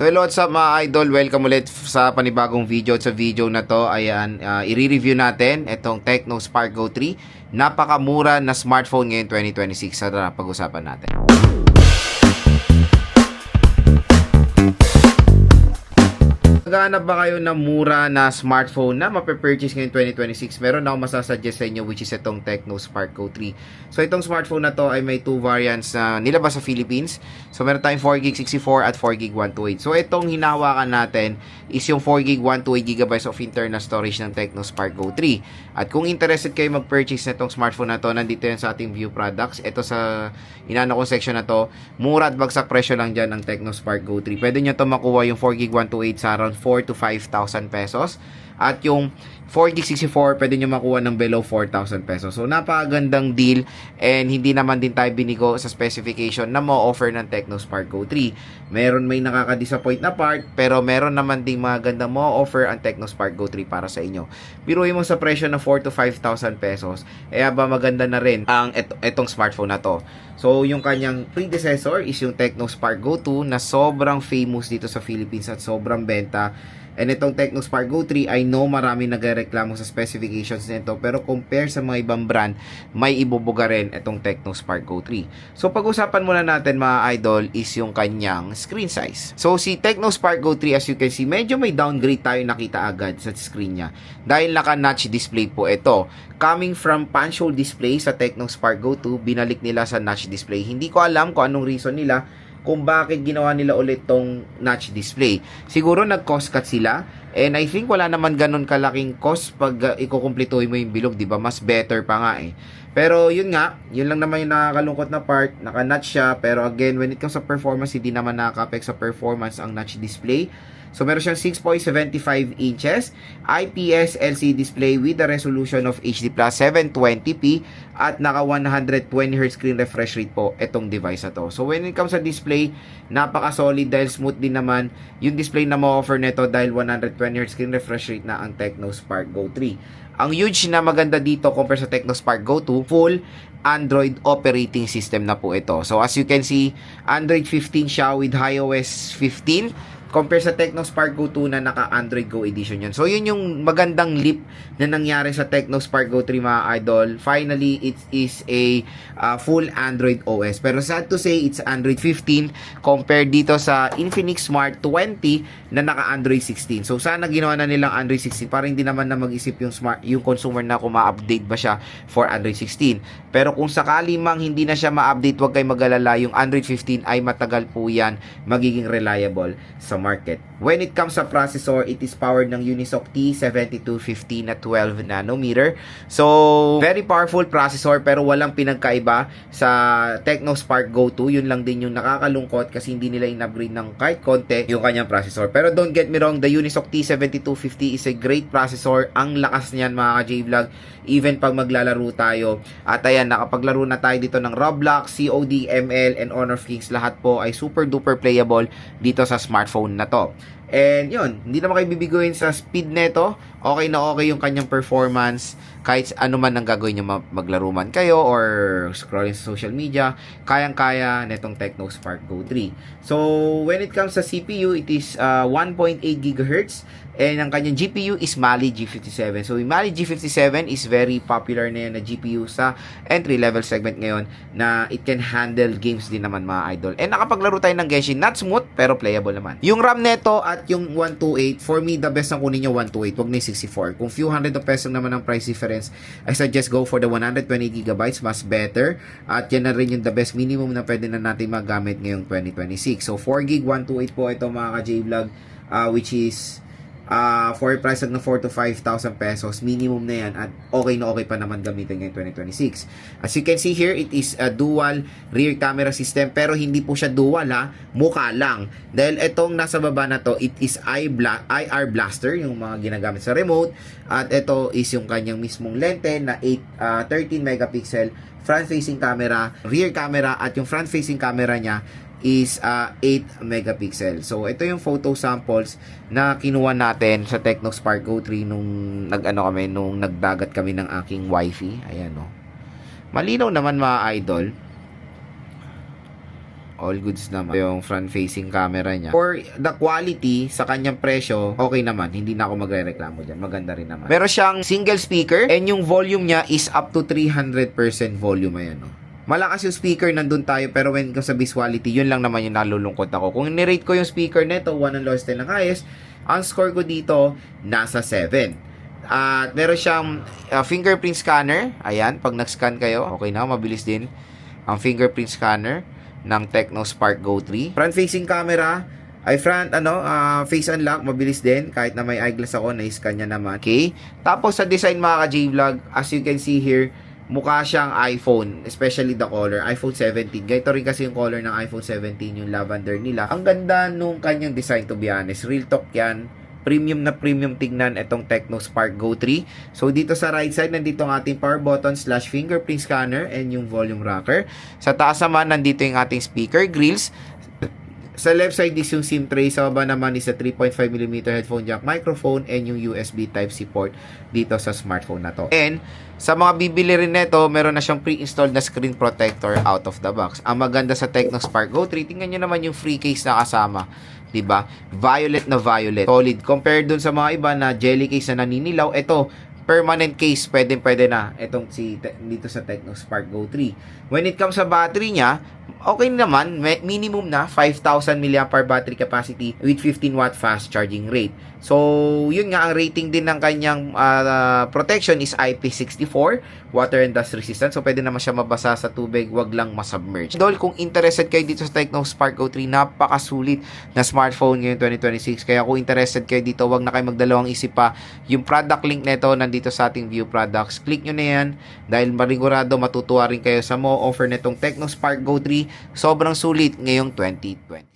So hello, what's up mga idol? Welcome ulit sa panibagong video. Sa video na to, ayan, i-review natin itong Tecno Spark Go 3. Napakamura na smartphone ngayon 2026. Tara, pag-usapan natin. Naghahanap ba kayo ng mura na smartphone na mapapurchase ngayon 2026? Meron ako masasuggest sa inyo, which is itong Tecno Spark Go 3. So itong smartphone na to ay may two variants na nilabas sa Philippines. So meron tayong 4GB 64 at 4GB 128. So itong hinahawakan natin is yung 4GB 128GB of internal storage ng Tecno Spark Go 3. At kung interested kayo mag-purchase na itong smartphone na to, nandito yan sa ating view products. Ito sa inano ko section na to, mura at bagsak presyo lang dyan ng Tecno Spark Go 3. Pwede nyo to makuha yung 4GB 128 sa around 4 to 5,000 pesos. At yung 4GB 64, pwede nyo makuha ng below 4,000 pesos. So, napakagandang deal and hindi naman din tayo binigo sa specification na mo-offer ng Tecno Spark Go 3. May nakaka-disappoint na part, pero meron naman ding mga gandang mo-offer ang Tecno Spark Go 3 para sa inyo. Biruin mo sa presyo na 4 to 5,000 pesos, eh ba maganda na rin ang etong smartphone na to. So, yung kanyang predecessor is yung Tecno Spark Go 2 na sobrang famous dito sa Philippines at sobrang benta. And itong Tecno Spark Go 3, I know marami nagreklamo sa specifications nito, pero compare sa mga ibang brand, may ibubuga rin itong Tecno Spark Go 3. So pag-usapan muna natin mga idol is yung kanyang screen size. So si Tecno Spark Go 3, as you can see, medyo may downgrade tayo nakita agad sa screen niya. Dahil naka-notch display po ito. Coming from punch hole display sa Tecno Spark Go 2, binalik nila sa notch display. Hindi ko alam kung anong reason nila kung bakit ginawa nila ulit tong notch display. Siguro nag-cost cut sila, and I think wala naman ganun kalaking cost pag ikukumplituhin mo yung bilog, di ba? Mas better pa nga eh. Pero yun nga, yun lang naman yung nakakalungkot na part, naka-notch siya, pero again, when it comes sa performance, hindi naman nakaka-affect sa performance ang notch display. So meron siyang 6.75 inches IPS LCD display with a resolution of HD+ 720p at naka 120Hz screen refresh rate po itong device na to. So when it comes sa display, napaka-solid dahil smooth din naman yung display na ma-offer nito dahil 120Hz screen refresh rate na ang Tecno Spark Go 3. Ang huge na maganda dito compare sa Tecno Spark Go 2, full Android operating system na po ito. So as you can see, Android 15 siya with iOS 15 compare sa Tecno Spark Go 2 na naka Android Go edition yan. So yun yung magandang leap na nangyari sa Tecno Spark Go 3 mga idol. Finally, it is a full Android OS. Pero sad to say, it's Android 15 compared dito sa Infinix Smart 20 na naka Android 16. So sana ginawa na nilang Android 16 para hindi naman na mag-isip yung consumer na kung ma-update ba siya for Android 16. Pero kung sakali mang hindi na siya ma-update, huwag kayo mag-alala, yung Android 15 ay matagal po yan magiging reliable sa market. When it comes sa processor, it is powered ng Unisoc T7250 na 12 nanometer. So, very powerful processor pero walang pinagkaiba sa Tecno Spark Go 2. Yun lang din yung nakakalungkot kasi hindi nila in-upgrade ng kahit konti yung kanyang processor. Pero don't get me wrong, the Unisoc T7250 is a great processor. Ang lakas niyan mga ka-J-Vlog, even pag maglalaro tayo. At ayan, nakapaglaro na tayo dito ng Roblox, COD, ML, and Honor of Kings. Lahat po ay super duper playable dito sa smartphone na to. And yun, hindi naman kayo bibiguin sa speed neto. Okay na okay yung kanyang performance. Kahit ano man ang gagawin nyo, maglaro man kayo or scrolling sa social media, kayang-kaya netong Tecno Spark Go 3. So, when it comes sa CPU, it is 1.8 GHz. And ang kanyang GPU is Mali G57. So, yung Mali G57 is very popular na yan na GPU sa entry-level segment ngayon na it can handle games din naman mga idol. And nakapaglaro tayo ng Genshin. Not smooth, pero playable naman. Yung RAM neto at yung 128, for me, the best na kunin nyo 128. Huwag na yung 64. Kung few hundred of pesos naman ang price difference, I suggest go for the 120GB. Mas better. At yan na rin yung the best minimum na pwede na natin magamit ngayong 2026. So, 4GB 128 po ito mga ka-J-Vlog, which is for a price ng 4 to 5,000 pesos, minimum na yan at okay pa naman gamitin ngayong 2026. As you can see here, it is a dual rear camera system pero hindi po siya dual ha, mukha lang. Dahil itong nasa baba na to, it is IR blaster, yung mga ginagamit sa remote, at ito is yung kanyang mismong lente na 13 megapixel front facing camera, rear camera, at yung front facing camera niya is 8 megapixel. So ito yung photo samples na kinuha natin sa Tecno Spark Go 3 nung nagdagat kami ng aking wifi. Ayan oh. Malinaw naman mga idol. all goods naman yung front-facing camera niya. For the quality, sa kanyang presyo, okay naman. Hindi na ako magre-reklamo dyan. Maganda rin naman. Meron siyang single speaker and yung volume niya is up to 300% volume. Ayan, no? Malakas yung speaker, nandun tayo, pero when ko sa visuality, yun lang naman yung nalulungkot ako. Kung nirate ko yung speaker neto, 1 ang lowest ng highest, ang score ko dito, nasa 7. At meron siyang fingerprint scanner. Ayan, pag nag-scan kayo, okay na, mabilis din ang fingerprint scanner ng Tecno Spark Go 3. Front-facing camera ay face unlock, mabilis din. Kahit na may eyeglass ako, na-scan niya naman. Okay? Tapos sa design mga ka-J-Vlog, as you can see here, mukha siyang iPhone, especially the color, iPhone 17. Ganito rin kasi yung color ng iPhone 17, yung lavender nila. Ang ganda nung kanyang design, to be honest. Real talk yan. Premium na premium tignan itong Tecno Spark Go 3. So, dito sa right side, nandito ang ating power button / fingerprint scanner and yung volume rocker. Sa taas naman, nandito yung ating speaker grills. Sa left side is yung SIM tray. Sa baba naman is a 3.5mm headphone jack microphone and yung USB Type-C port dito sa smartphone na to. And sa mga bibili rin nito, meron na siyang pre-installed na screen protector out of the box. Ang maganda sa Tecno Spark Go 3, tingnan nyo naman yung free case na kasama. Diba? Violet na violet. Solid. Compared dun sa mga iba na jelly case na naninilaw, ito, permanent case, pwede na. Itong dito sa Tecno Spark Go 3. When it comes sa battery niya, okay naman, minimum na 5,000 mAh battery capacity with 15 watt fast charging rate. So, yun nga, ang rating din ng kanyang protection is IP64, water and dust resistant. So, pwede naman siya mabasa sa tubig, wag lang masubmerge. Dol, kung interested kayo dito sa Tecno Spark Go 3, napakasulit na smartphone ngayon 2026. Kaya kung interested kayo dito, wag na kayo magdalawang isip pa. Yung product link nito nandito sa ating view products. Click nyo na yan dahil maligurado matutuwa rin kayo sa mo offer nitong Tecno Spark Go 3. Sobrang sulit ngayong 2020.